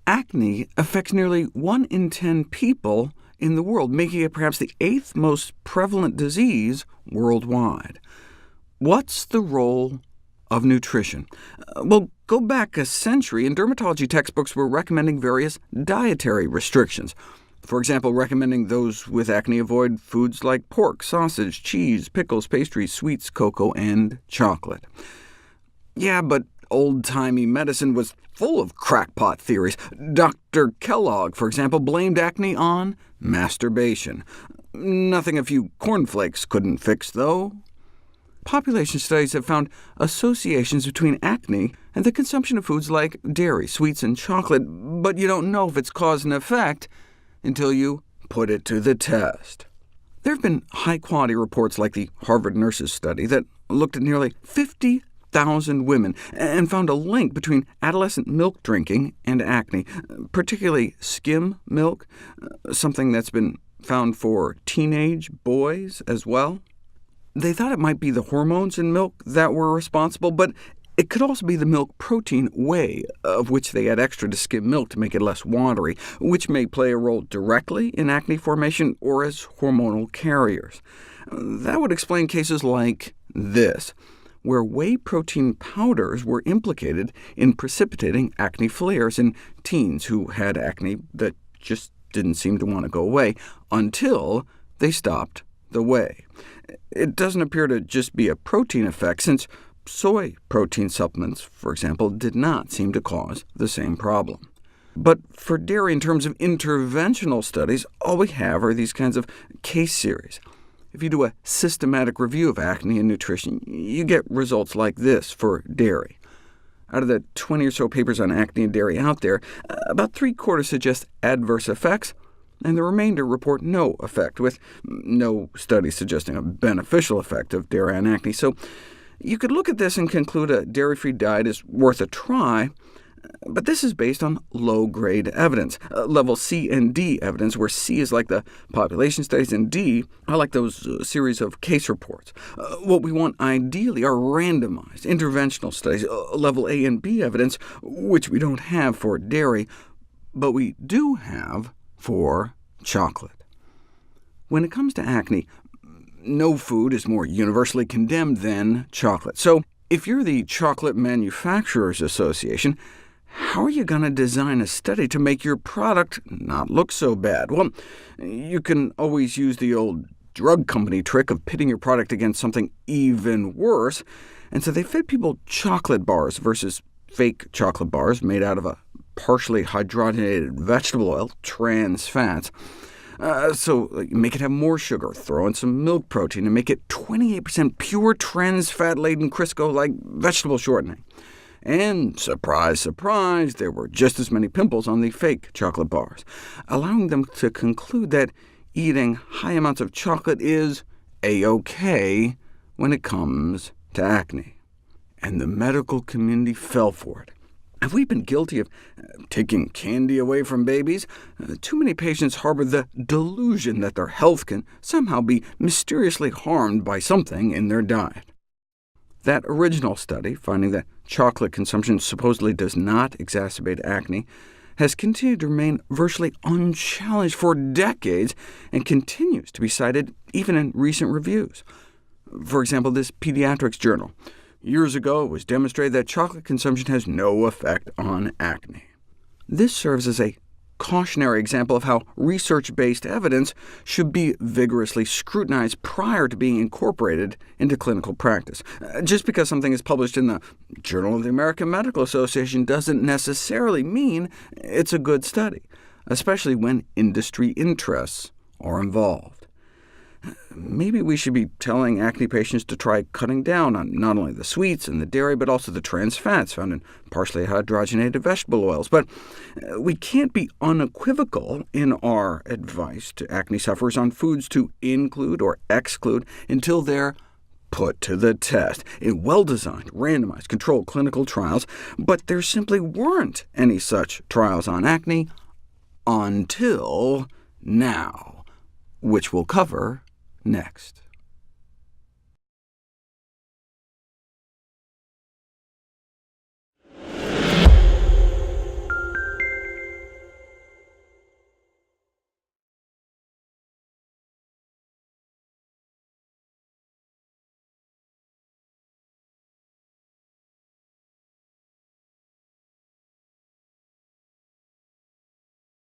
Acne affects nearly 1 in 10 people in the world, making it perhaps the 8th most prevalent disease worldwide. What's the role of nutrition? Well, go back a century, and dermatology textbooks were recommending various dietary restrictions. For example, recommending those with acne avoid foods like pork, sausage, cheese, pickles, pastries, sweets, cocoa, and chocolate. Yeah, but old-timey medicine was full of crackpot theories. Dr. Kellogg, for example, blamed acne on masturbation. Nothing a few cornflakes couldn't fix, though. Population studies have found associations between acne and the consumption of foods like dairy, sweets, and chocolate, but you don't know if it's cause and effect until you put it to the test. There have been high-quality reports like the Harvard Nurses study that looked at nearly 50,000 women and found a link between adolescent milk drinking and acne, particularly skim milk, something that's been found for teenage boys as well. They thought it might be the hormones in milk that were responsible, but it could also be the milk protein whey, of which they add extra to skim milk to make it less watery, which may play a role directly in acne formation or as hormonal carriers. That would explain cases like this, where whey protein powders were implicated in precipitating acne flares in teens who had acne that just didn't seem to want to go away, until they stopped the whey. It doesn't appear to just be a protein effect, since soy protein supplements, for example, did not seem to cause the same problem. But for dairy, in terms of interventional studies, all we have are these kinds of case series. If you do a systematic review of acne and nutrition, you get results like this for dairy. Out of the 20 or so papers on acne and dairy out there, about 3/4 suggest adverse effects, and the remainder report no effect, with no study suggesting a beneficial effect of dairy on acne. So you could look at this and conclude a dairy-free diet is worth a try, but this is based on low-grade evidence, level C and D evidence, where C is like the population studies, and D are like those series of case reports. What we want ideally are randomized interventional studies, level A and B evidence, which we don't have for dairy, but we do have for chocolate. When it comes to acne, no food is more universally condemned than chocolate. So if you're the Chocolate Manufacturers Association, how are you going to design a study to make your product not look so bad? Well, you can always use the old drug company trick of pitting your product against something even worse, and so they fed people chocolate bars versus fake chocolate bars made out of a partially hydrogenated vegetable oil, trans fats. So make it have more sugar, throw in some milk protein, and make it 28% pure trans fat-laden Crisco like vegetable shortening. And surprise, surprise, there were just as many pimples on the fake chocolate bars, allowing them to conclude that eating high amounts of chocolate is a-OK when it comes to acne. And the medical community fell for it. Have we been guilty of taking candy away from babies? Too many patients harbor the delusion that their health can somehow be mysteriously harmed by something in their diet. That original study, finding that chocolate consumption supposedly does not exacerbate acne, has continued to remain virtually unchallenged for decades, and continues to be cited even in recent reviews. For example, this pediatrics journal. Years ago, it was demonstrated that chocolate consumption has no effect on acne. This serves as a cautionary example of how research-based evidence should be vigorously scrutinized prior to being incorporated into clinical practice. Just because something is published in the Journal of the American Medical Association doesn't necessarily mean it's a good study, especially when industry interests are involved. Maybe we should be telling acne patients to try cutting down on not only the sweets and the dairy, but also the trans fats found in partially hydrogenated vegetable oils. But we can't be unequivocal in our advice to acne sufferers on foods to include or exclude until they're put to the test in well-designed, randomized, controlled clinical trials. But there simply weren't any such trials on acne until now, which we'll cover next.